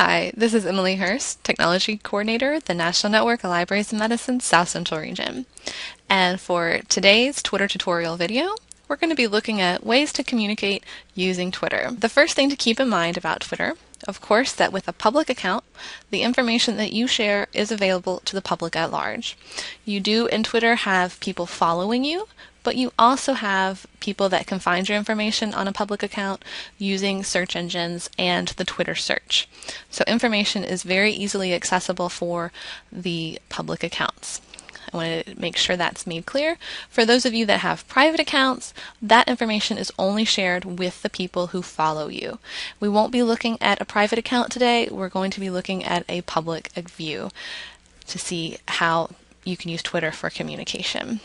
Hi, this is Emily Hurst, Technology Coordinator at the National Network of Libraries of Medicine South Central Region. And for today's Twitter tutorial video, we're going to be looking at ways to communicate using Twitter. The first thing to keep in mind about Twitter, of course, that with a public account, the information that you share is available to the public at large. You do in Twitter have people following you, but you also have people that can find your information on a public account using search engines and the Twitter search. So information is very easily accessible for the public accounts. I want to make sure that's made clear. For those of you that have private accounts, that information is only shared with the people who follow you. We won't be looking at a private account today. We're going to be looking at a public view to see how you can use Twitter for communication.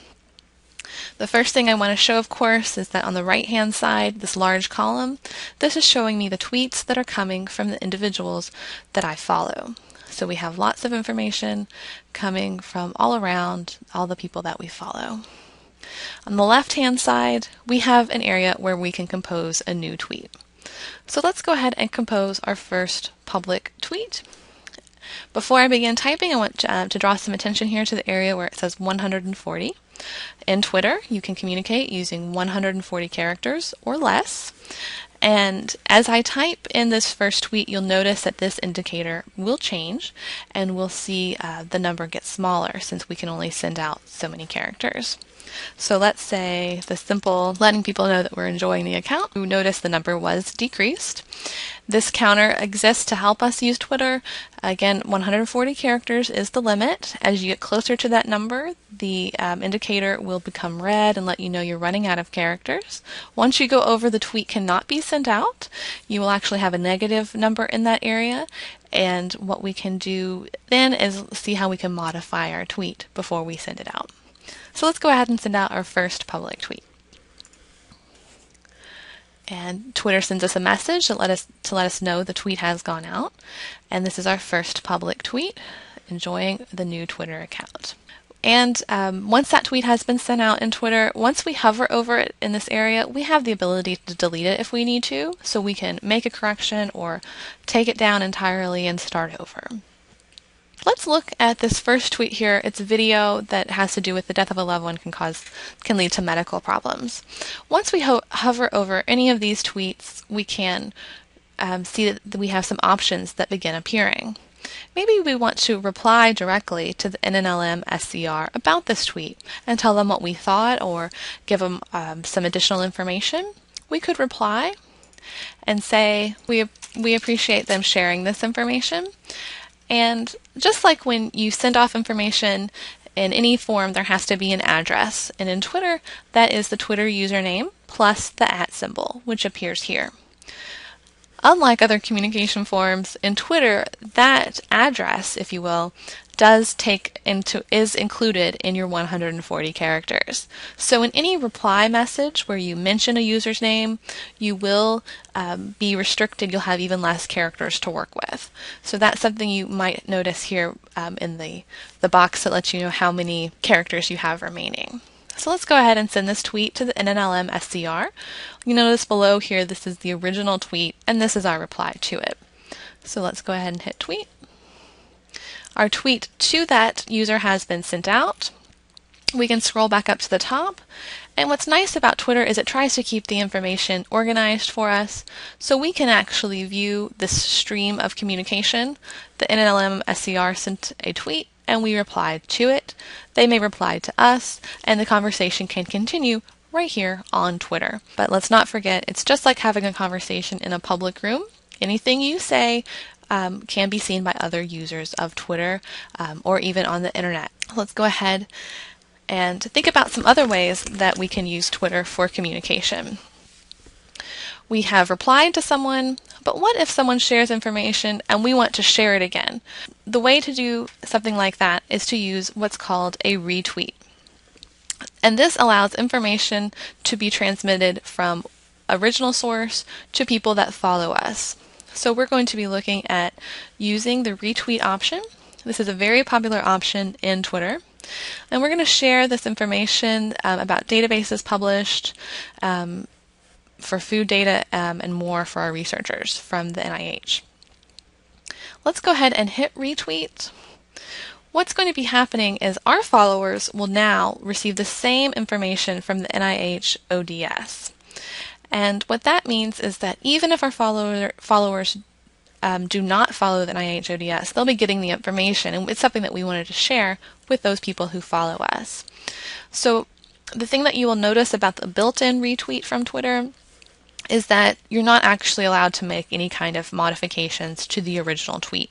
The first thing I want to show, of course, is that on the right-hand side, this large column, this is showing me the tweets that are coming from the individuals that I follow. So we have lots of information coming from all around, all the people that we follow. On the left-hand side, we have an area where we can compose a new tweet. So let's go ahead and compose our first public tweet. Before I begin typing, I want to draw some attention here to the area where it says 140. In Twitter, you can communicate using 140 characters or less. And as I type in this first tweet, you'll notice that this indicator will change and we'll see the number get smaller since we can only send out so many characters. So let's say the simple letting people know that we're enjoying the account. You notice the number was decreased. This counter exists to help us use Twitter. Again, 140 characters is the limit. As you get closer to that number, the indicator will become red and let you know you're running out of characters. Once you go over the tweet cannot be sent out, you will actually have a negative number in that area. And what we can do then is see how we can modify our tweet before we send it out. So let's go ahead and send out our first public tweet. And Twitter sends us a message to let us know the tweet has gone out. And this is our first public tweet, enjoying the new Twitter account. And once that tweet has been sent out in Twitter, once we hover over it in this area, we have the ability to delete it if we need to. So we can make a correction or take it down entirely and start over. Let's look at this first tweet here. It's a video that has to do with the death of a loved one can lead to medical problems. Once we hover over any of these tweets, we can see that we have some options that begin appearing. Maybe we want to reply directly to the NNLM SCR about this tweet and tell them what we thought or give them some additional information. We could reply and say we appreciate them sharing this information. And just like when you send off information in any form, there has to be an address. And in Twitter, that is the Twitter username plus the @ symbol, which appears here. Unlike other communication forms, in Twitter, that address, if you will, is included in your 140 characters. So in any reply message where you mention a user's name, you will be restricted. You'll have even less characters to work with. So that's something you might notice here in the box that lets you know how many characters you have remaining. So let's go ahead and send this tweet to the NNLM SCR. You notice below here this is the original tweet and this is our reply to it. So let's go ahead and hit tweet. Our tweet to that user has been sent out. We can scroll back up to the top. And what's nice about Twitter is it tries to keep the information organized for us so we can actually view this stream of communication. The NNLM SCR sent a tweet and we replied to it. They may reply to us and the conversation can continue right here on Twitter. But let's not forget, it's just like having a conversation in a public room. Anything you say can be seen by other users of Twitter or even on the internet. Let's go ahead and think about some other ways that we can use Twitter for communication. We have replied to someone, but what if someone shares information and we want to share it again? The way to do something like that is to use what's called a retweet. And this allows information to be transmitted from original source to people that follow us. So we're going to be looking at using the retweet option. This is a very popular option in Twitter. And we're going to share this information about databases published for food data and more for our researchers from the NIH. Let's go ahead and hit retweet. What's going to be happening is our followers will now receive the same information from the NIH ODS. And what that means is that even if our followers do not follow the NIH ODS, they'll be getting the information, and it's something that we wanted to share with those people who follow us. So the thing that you will notice about the built-in retweet from Twitter is that you're not actually allowed to make any kind of modifications to the original tweet.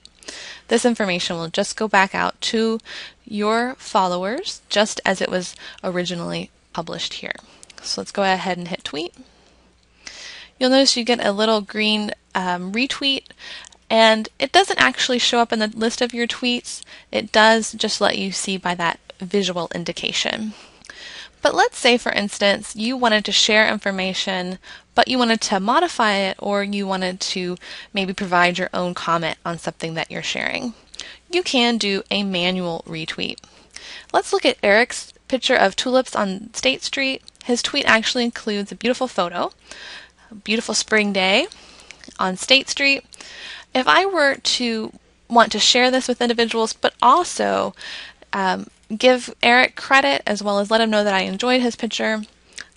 This information will just go back out to your followers just as it was originally published here. So let's go ahead and hit tweet. You'll notice you get a little green retweet, and it doesn't actually show up in the list of your tweets. It does just let you see by that visual indication. But let's say, for instance, you wanted to share information, but you wanted to modify it, or you wanted to maybe provide your own comment on something that you're sharing. You can do a manual retweet. Let's look at Eric's picture of tulips on State Street. His tweet actually includes a beautiful photo, a beautiful spring day on State Street. If I were to want to share this with individuals, but also give Eric credit as well as let him know that I enjoyed his picture,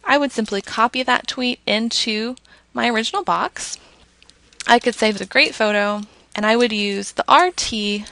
I would simply copy that tweet into my original box. I could say it's a great photo, and I would use the RT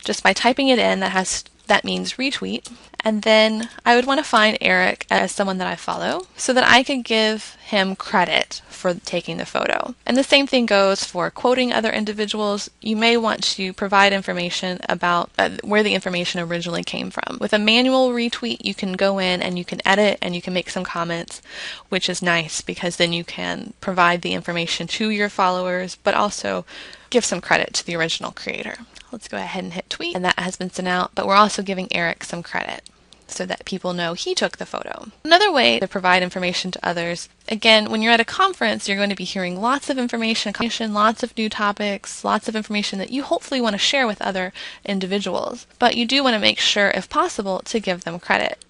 just by typing it in. That means retweet. And then I would want to find Eric as someone that I follow so that I could give him credit for taking the photo. And the same thing goes for quoting other individuals. You may want to provide information about where the information originally came from. With a manual retweet, you can go in and you can edit and you can make some comments, which is nice because then you can provide the information to your followers, but also give some credit to the original creator. Let's go ahead and hit tweet, and that has been sent out, but we're also giving Eric some credit so that people know he took the photo. Another way to provide information to others, again, when you're at a conference, you're going to be hearing lots of information, lots of new topics, lots of information that you hopefully want to share with other individuals, but you do want to make sure, if possible, to give them credit.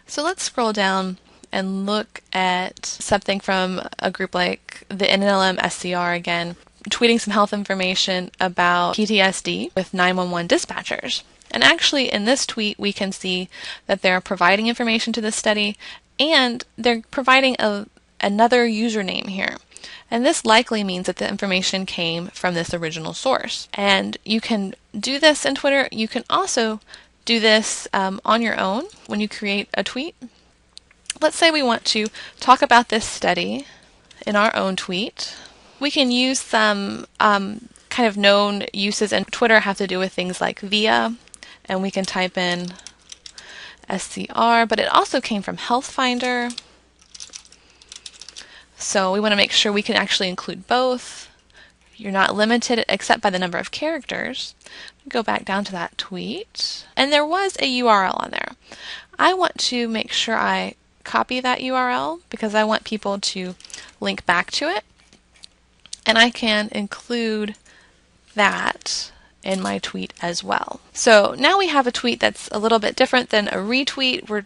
So let's scroll down and look at something from a group like the NLM SCR again, tweeting some health information about PTSD with 911 dispatchers. And actually in this tweet we can see that they're providing information to this study, and they're providing another username here. And this likely means that the information came from this original source. And you can do this in Twitter. You can also do this on your own when you create a tweet. Let's say we want to talk about this study in our own tweet. We can use some kind of known uses in Twitter have to do with things like via, and we can type in SCR, but it also came from Health Finder. So we want to make sure we can actually include both. You're not limited except by the number of characters. Go back down to that tweet, and there was a URL on there. I want to make sure I copy that URL because I want people to link back to it. And I can include that in my tweet as well. So now we have a tweet that's a little bit different than a retweet. We're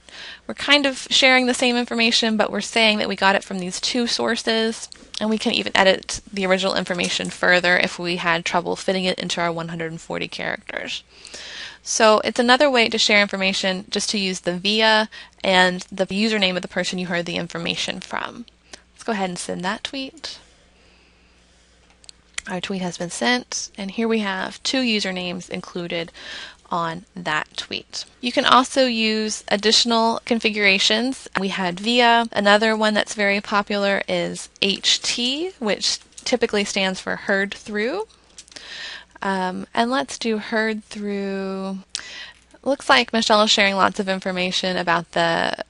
kind of sharing the same information, but we're saying that we got it from these two sources, and we can even edit the original information further if we had trouble fitting it into our 140 characters. So it's another way to share information, just to use the via and the username of the person you heard the information from. Let's go ahead and send that tweet. Our tweet has been sent, and here we have two usernames included on that tweet. You can also use additional configurations. We had via. Another one that's very popular is HT, which typically stands for heard through. And let's do heard through. Looks like Michelle is sharing lots of information about the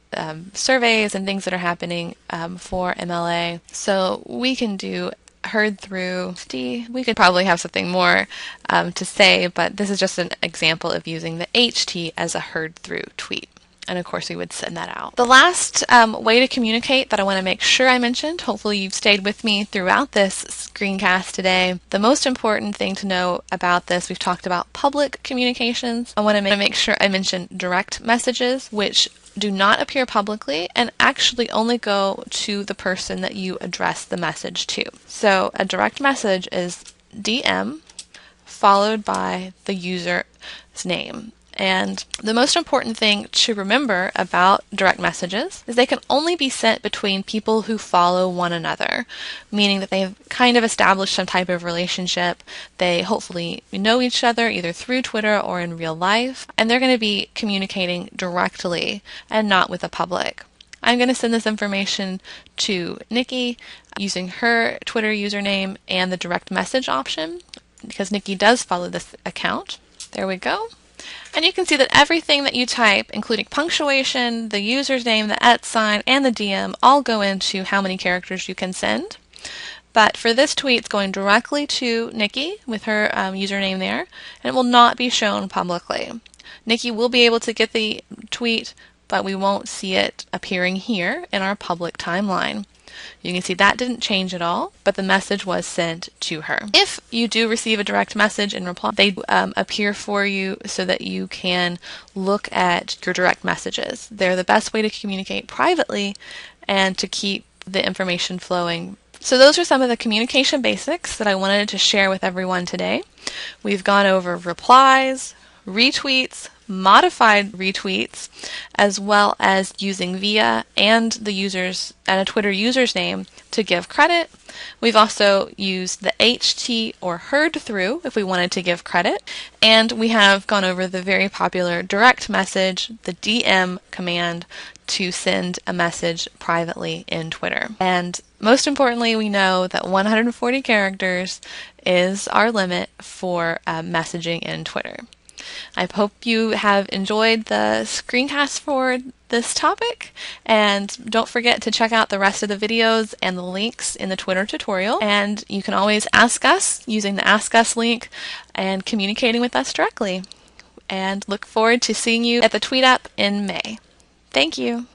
surveys and things that are happening for MLA. So we can do heard through D. We could probably have something more to say, but this is just an example of using the HT as a heard through tweet. And of course we would send that out. The last way to communicate that I want to make sure I mentioned, hopefully you've stayed with me throughout this screencast today. The most important thing to know about this, we've talked about public communications. I want to make sure I mention direct messages, which do not appear publicly and actually only go to the person that you address the message to. So a direct message is DM followed by the user's name. And the most important thing to remember about direct messages is they can only be sent between people who follow one another, meaning that they've kind of established some type of relationship. They hopefully know each other either through Twitter or in real life, and they're going to be communicating directly and not with the public. I'm going to send this information to Nikki using her Twitter username and the direct message option, because Nikki does follow this account. There we go. And you can see that everything that you type, including punctuation, the user's name, the @, and the DM, all go into how many characters you can send. But for this tweet, it's going directly to Nikki with her username there, and it will not be shown publicly. Nikki will be able to get the tweet, but we won't see it appearing here in our public timeline. You can see that didn't change at all, but the message was sent to her. If you do receive a direct message and reply, they appear for you so that you can look at your direct messages. They're the best way to communicate privately and to keep the information flowing. So those are some of the communication basics that I wanted to share with everyone today. We've gone over replies, retweets, modified retweets, as well as using via and a Twitter user's name to give credit. We've also used the HT or heard through if we wanted to give credit. And we have gone over the very popular direct message, the DM command, to send a message privately in Twitter. And most importantly, we know that 140 characters is our limit for messaging in Twitter. I hope you have enjoyed the screencast for this topic, and don't forget to check out the rest of the videos and the links in the Twitter tutorial. And you can always ask us using the Ask Us link and communicating with us directly. And look forward to seeing you at the Tweet Up in May. Thank you.